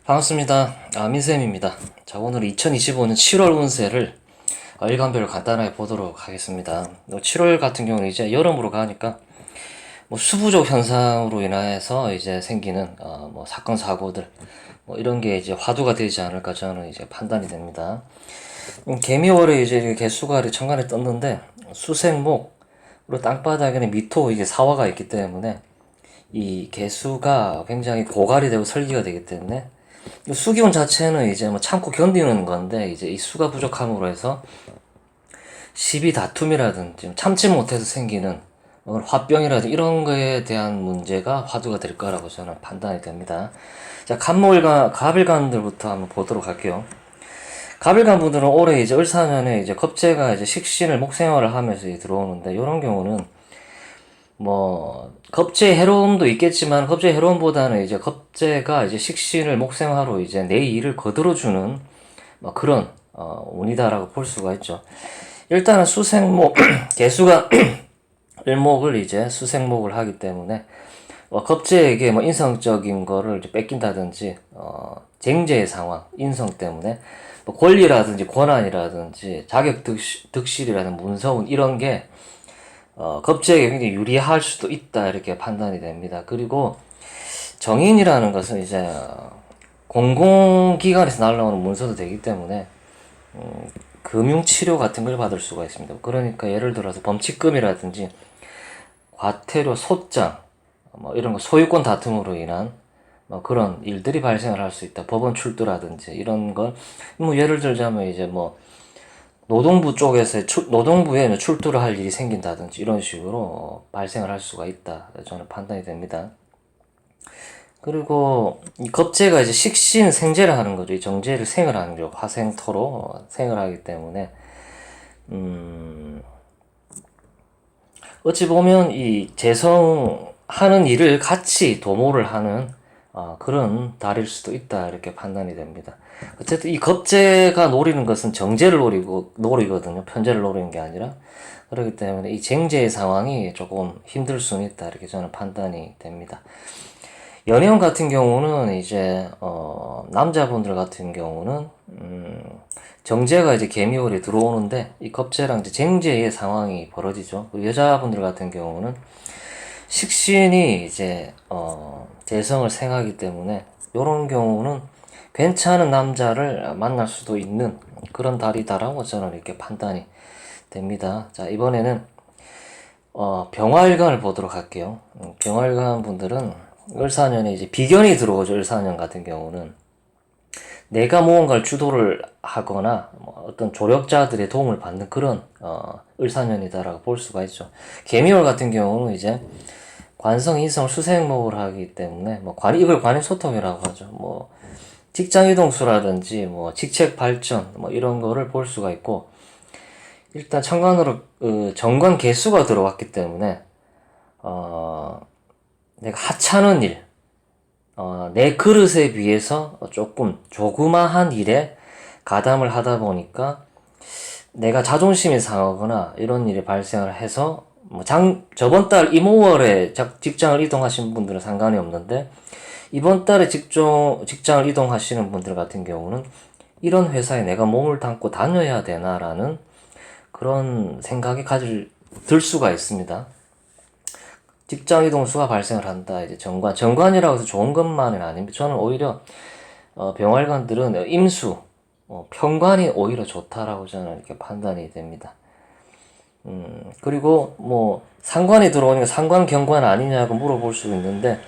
반갑습니다. 민쌤입니다. 자, 오늘 2025년 7월 운세를 일간별로 간단하게 보도록 하겠습니다. 7월 같은 경우는 이제 여름으로 가니까 수부족 현상으로 인해서 이제 생기는 사건 사고들 이런 게 이제 화두가 되지 않을까 저는 이제 판단이 됩니다. 개미월에 이제 개수가 천간에 떴는데 수생목으로 땅바닥에는 미토 이게 사화가 있기 때문에 이 개수가 굉장히 고갈이 되고 설기가 되기 때문에 수기운 자체는 이제 참고 견디는 건데 이제 이 수가 부족함으로 해서 시비 다툼이라든지 참지 못해서 생기는 화병이라든지 이런 거에 대한 문제가 화두가 될 거라고 저는 판단이 됩니다. 자, 갑일간들부터 한번 보도록 할게요. 갑일간 분들은 올해 이제 을사년에 이제 겁재가 이제 식신을 목생활을 하면서 들어오는데 이런 경우는 겁재의 해로움도 있겠지만 겁재의 해로움보다는 이제 겁재가 이제 식신을 목생화로 이제 내 일을 거들어주는 그런 운이다라고 볼 수가 있죠. 일단은 수생목 개수가 일목을 이제 수생목을 하기 때문에 겁재에게 인성적인 거를 이제 뺏긴다든지 쟁제의 상황, 인성 때문에 권리라든지 권한이라든지 자격 득실이라든지 문서운 이런 게 겁재에게 굉장히 유리할 수도 있다 이렇게 판단이 됩니다. 그리고 정인이라는 것은 이제 공공기관에서 날라오는 문서도 되기 때문에 금융치료 같은 걸 받을 수가 있습니다. 그러니까 예를 들어서 범칙금이라든지 과태료, 소장 이런 거 소유권 다툼으로 인한 그런 일들이 발생을 할 수 있다. 법원 출두라든지 이런 걸 예를 들자면 이제 노동부 쪽에서 노동부에 출두를 할 일이 생긴다든지 이런 식으로 발생을 할 수가 있다. 저는 판단이 됩니다. 그리고 이 겁재가 이제 식신 생재를 하는 거죠. 이 정재를 생을 하는 거죠. 화생토로 생을 하기 때문에 어찌 보면 이 재성하는 일을 같이 도모를 하는 그런 달일 수도 있다 이렇게 판단이 됩니다. 어쨌든 이 겁재가 노리는 것은 정재를 노리거든요. 편재를 노리는 게 아니라. 그렇기 때문에 이 쟁제의 상황이 조금 힘들 수는 있다 이렇게 저는 판단이 됩니다. 연애운 같은 경우는 이제 남자분들 같은 경우는 정제가 이제 개미월에 들어오는데 이 겁재랑 이제 쟁제의 상황이 벌어지죠. 여자분들 같은 경우는 식신이 이제 재성을 생하기 때문에 이런 경우는 괜찮은 남자를 만날 수도 있는 그런 달이다라고 저는 이렇게 판단이 됩니다. 자, 이번에는 병화일간을 보도록 할게요. 병화일간 분들은 을사년에 이제 비견이 들어오죠. 을사년 같은 경우는 내가 무언가를 주도를 하거나 어떤 조력자들의 도움을 받는 그런 을사년이다라고 볼 수가 있죠. 개미월 같은 경우는 이제 관성, 인성, 수생목을 하기 때문에 이걸 관행소통이라고 하죠. 직장 이동수라든지 직책 발전 이런 거를 볼 수가 있고 일단 천간으로 정관 개수가 들어왔기 때문에 내가 하찮은 일, 내 그릇에 비해서 조금 조그마한 일에 가담을 하다 보니까 내가 자존심이 상하거나 이런 일이 발생을 해서 저번 달 이모월에 직장을 이동하신 분들은 상관이 없는데 이번 달에 직장을 이동하시는 분들 같은 경우는 이런 회사에 내가 몸을 담고 다녀야 되나라는 그런 생각이 들 수가 있습니다. 직장 이동수가 발생을 한다. 이제 정관이라고 해서 좋은 것만은 아닙니다. 저는 오히려 병활관들은 임수, 편관이 오히려 좋다라고 저는 이렇게 판단이 됩니다. 그리고 상관이 들어오니까 상관 경관 아니냐고 물어볼 수 있는데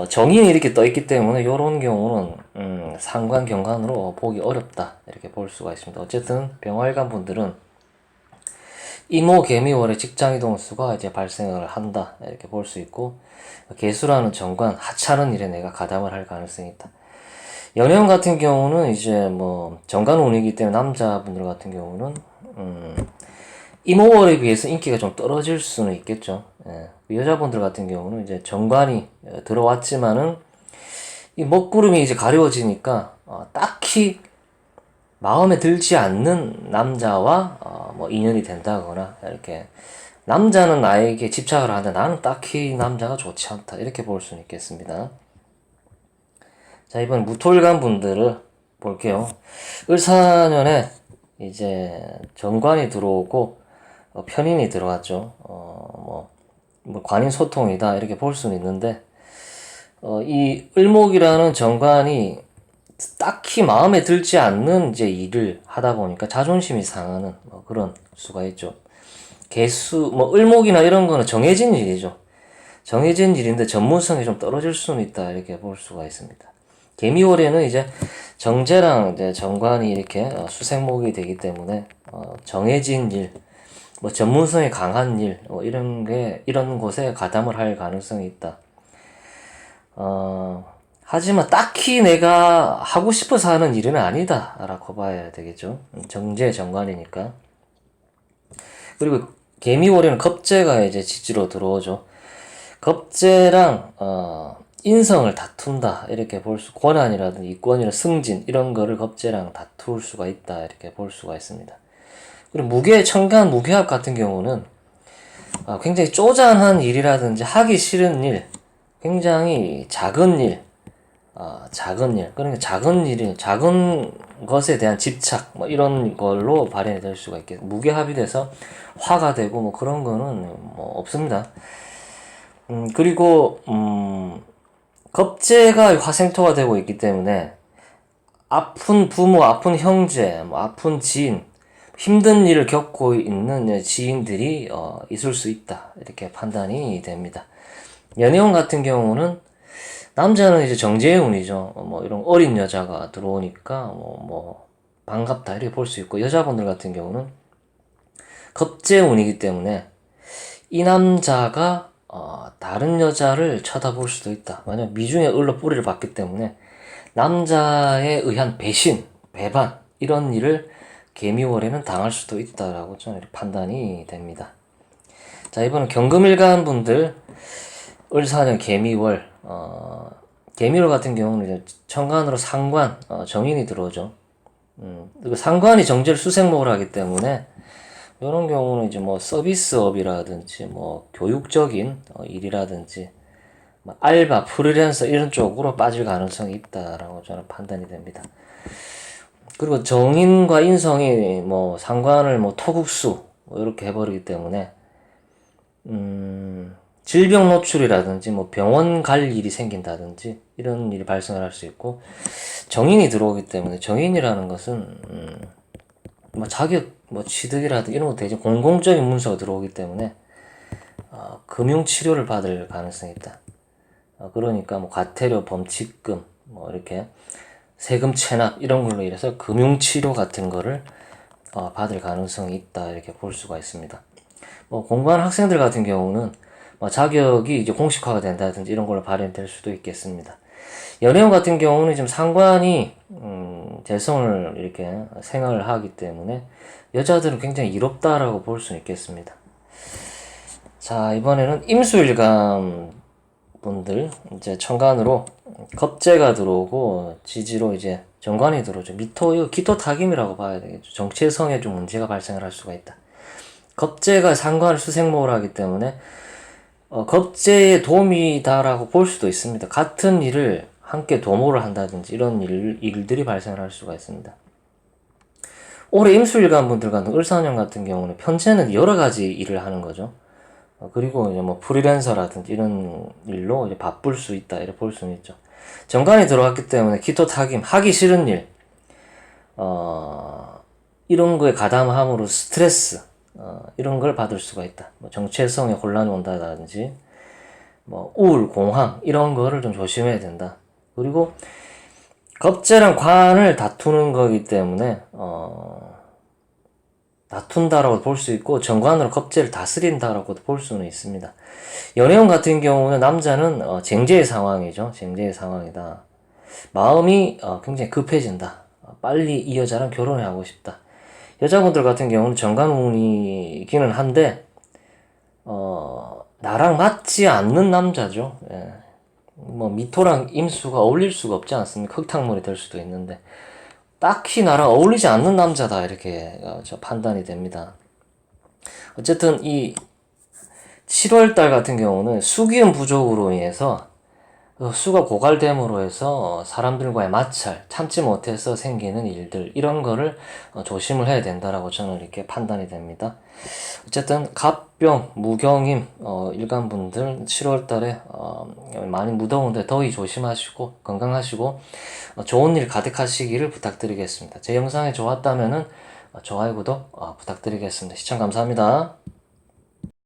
정인이 이렇게 떠 있기 때문에 이런 경우는 상관 경관으로 보기 어렵다 이렇게 볼 수가 있습니다. 어쨌든 병활관 분들은 이모 개미월에 직장 이동 수가 이제 발생을 한다 이렇게 볼 수 있고 개수라는 정관 하찮은 일에 내가 가담을 할 가능성이 있다. 연애운 같은 경우는 이제 정관 운이기 때문에 남자분들 같은 경우는 이모월에 비해서 인기가 좀 떨어질 수는 있겠죠. 예. 여자분들 같은 경우는 이제 정관이 들어왔지만은 이 먹구름이 이제 가려워지니까 딱히 마음에 들지 않는 남자와 인연이 된다거나 이렇게 남자는 나에게 집착을 하는데 나는 딱히 남자가 좋지 않다 이렇게 볼 수는 있겠습니다. 자, 이번 무토일간 분들을 볼게요. 을사년에 이제 정관이 들어오고 편인이 들어왔죠. 뭐 관인 소통이다 이렇게 볼 수는 있는데 이 을목이라는 정관이 딱히 마음에 들지 않는 이제 일을 하다 보니까 자존심이 상하는 뭐 그런 수가 있죠. 개수 뭐 을목이나 이런 거는 정해진 일이죠. 정해진 일인데 전문성이 좀 떨어질 수는 있다 이렇게 볼 수가 있습니다. 개미월에는 이제 정제랑 이제 정관이 이렇게 수생목이 되기 때문에 정해진 일, 뭐 전문성이 강한 일, 이런 곳에 가담을 할 가능성이 있다. 하지만 딱히 내가 하고 싶어서 하는 일은 아니다라고 봐야 되겠죠. 정제 정관이니까. 그리고 개미월에는 겁재가 이제 지지로 들어오죠. 겁재랑 인성을 다툰다 이렇게 볼 수, 권한이라든지 이권이나 승진 이런 거를 겁재랑 다툴 수가 있다 이렇게 볼 수가 있습니다. 그리고 청간 무게합 같은 경우는 굉장히 쪼잔한 일이라든지 하기 싫은 일, 굉장히 작은 일, 그러니까 작은 것에 대한 집착, 뭐 이런 걸로 발현이 될 수가 있겠. 무게합이 돼서 화가 되고 뭐 그런 거는 뭐 없습니다. 그리고 겁재가 화생토가 되고 있기 때문에 아픈 부모, 아픈 형제, 뭐 아픈 지인, 힘든 일을 겪고 있는 지인들이 있을 수 있다 이렇게 판단이 됩니다. 연애운 같은 경우는 남자는 이제 정제의 운이죠. 뭐 이런 어린 여자가 들어오니까 뭐 반갑다 이렇게 볼 수 있고, 여자분들 같은 경우는 겁제 운이기 때문에 이 남자가 다른 여자를 쳐다볼 수도 있다. 만약 미중의 을로 뿌리를 받기 때문에 남자에 의한 배신, 배반 이런 일을 개미월에는 당할 수도 있다라고 저는 판단이 됩니다. 자, 이번은 경금일간 분들 을사년 개미월, 개미월 같은 경우는 이제 천간으로 상관, 정인이 들어오죠. 그리고 상관이 정제를 수생목을 하기 때문에 이런 경우는 이제 뭐 서비스업이라든지 뭐 교육적인 일이라든지 뭐 알바, 프리랜서 이런 쪽으로 빠질 가능성이 있다라고 저는 판단이 됩니다. 그리고 정인과 인성이 뭐 상관을 뭐 토국수 뭐 이렇게 해버리기 때문에 질병 노출이라든지 뭐 병원 갈 일이 생긴다든지 이런 일이 발생을 할 수 있고, 정인이 들어오기 때문에 정인이라는 것은 뭐 자격 뭐 취득이라든지 이런 거 되게 공공적인 문서가 들어오기 때문에 금융 치료를 받을 가능성이 있다. 그러니까 뭐 과태료, 범칙금 뭐 이렇게 세금 체납 이런 걸로 인해서 금융 치료 같은 거를 받을 가능성이 있다 이렇게 볼 수가 있습니다. 뭐 공부하는 학생들 같은 경우는 뭐 자격이 이제 공식화가 된다든지 이런 걸로 발현될 수도 있겠습니다. 연애운 같은 경우는 지금 상관이 재성을 이렇게 생활을 하기 때문에 여자들은 굉장히 이롭다라고 볼 수 있겠습니다. 자, 이번에는 임수일간 분들 이제 천간으로 겁재가 들어오고 지지로 이제 정관이 들어오죠. 이거 기토타김이라고 봐야 되겠죠. 정체성에 좀 문제가 발생을 할 수가 있다. 겁재가 상관을 수생목을 하기 때문에 겁재의 도움이다라고 볼 수도 있습니다. 같은 일을 함께 도모를 한다든지 이런 일들이 발생을 할 수가 있습니다. 올해 임수일간 분들 같은 을사년 같은 경우는 편제는 여러 가지 일을 하는 거죠. 그리고 이제 뭐 프리랜서라든지 이런 일로 이제 바쁠 수 있다 이렇게 볼 수는 있죠. 정관이 들어왔기 때문에 기토타김, 하기 싫은 일, 이런 거에 가담함으로 스트레스, 이런 걸 받을 수가 있다. 뭐 정체성에 혼란이 온다든지, 뭐 우울, 공황 이런 거를 좀 조심해야 된다. 그리고 겁재랑 관을 다투는 거기 때문에 다툰다라고 볼 수 있고, 정관으로 겁재를 다스린다라고 볼 수는 있습니다. 연애운 같은 경우는 남자는 쟁제의 상황이죠. 쟁제의 상황이다. 마음이 굉장히 급해진다. 빨리 이 여자랑 결혼을 하고 싶다. 여자분들 같은 경우는 정관운이기는 한데 나랑 맞지 않는 남자죠. 예. 뭐 미토랑 임수가 어울릴 수가 없지 않습니까? 흙탕물이 될 수도 있는데 딱히 나랑 어울리지 않는 남자다 이렇게 판단이 됩니다. 어쨌든 이 7월달 같은 경우는 수기운 부족으로 인해서 수가 고갈됨으로 해서 사람들과의 마찰, 참지 못해서 생기는 일들, 이런 거를 조심을 해야 된다라고 저는 이렇게 판단이 됩니다. 어쨌든 갑병, 무경임 일간분들 7월 달에 많이 무더운데 더위 조심하시고 건강하시고 좋은 일 가득하시기를 부탁드리겠습니다. 제 영상이 좋았다면은 좋아요, 구독 부탁드리겠습니다. 시청 감사합니다.